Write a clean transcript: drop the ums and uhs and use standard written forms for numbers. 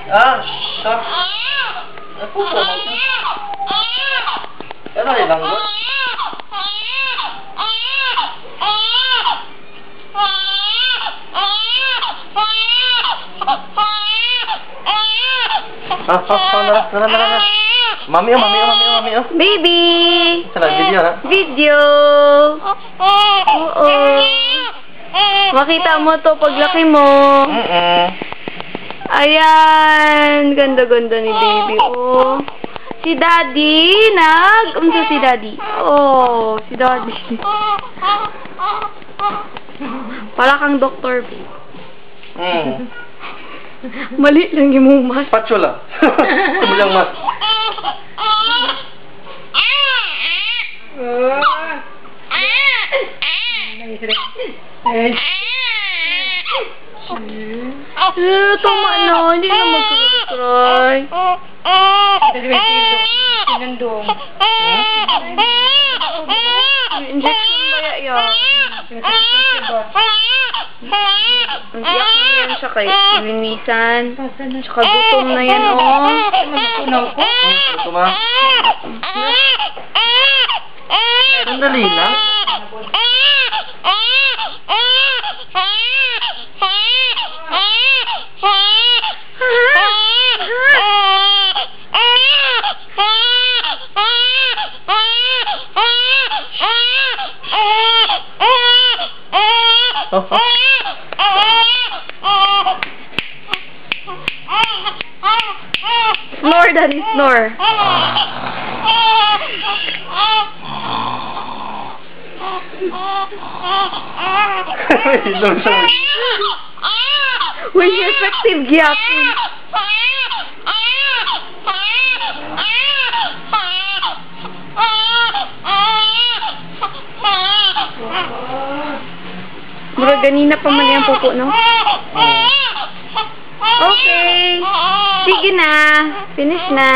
Ah, siya. Ako po. Ano yung langgot? Nara. Mami. Baby! Sana, video na? Video! Oo. Makita mo to paglaki mo. Ayan. Ganda-ganda ni baby. Oh. Si daddy. Unsa si daddy? Oh, si daddy. Para kang doktor, babe. Mali lang yung mas. Patula. Tumilang mas. Tama na. Hindi na mag-cry. Sinundong. Injection ba yan? Iyak na yan siya kay linisan. Tsaka gutom na yan, oh. Ito ma. Sandali lang. Snore, daddy, snore. When you're effective, gyapon. Mura ganina pa man yung pupo, no? Okay. Sige na. Finish na.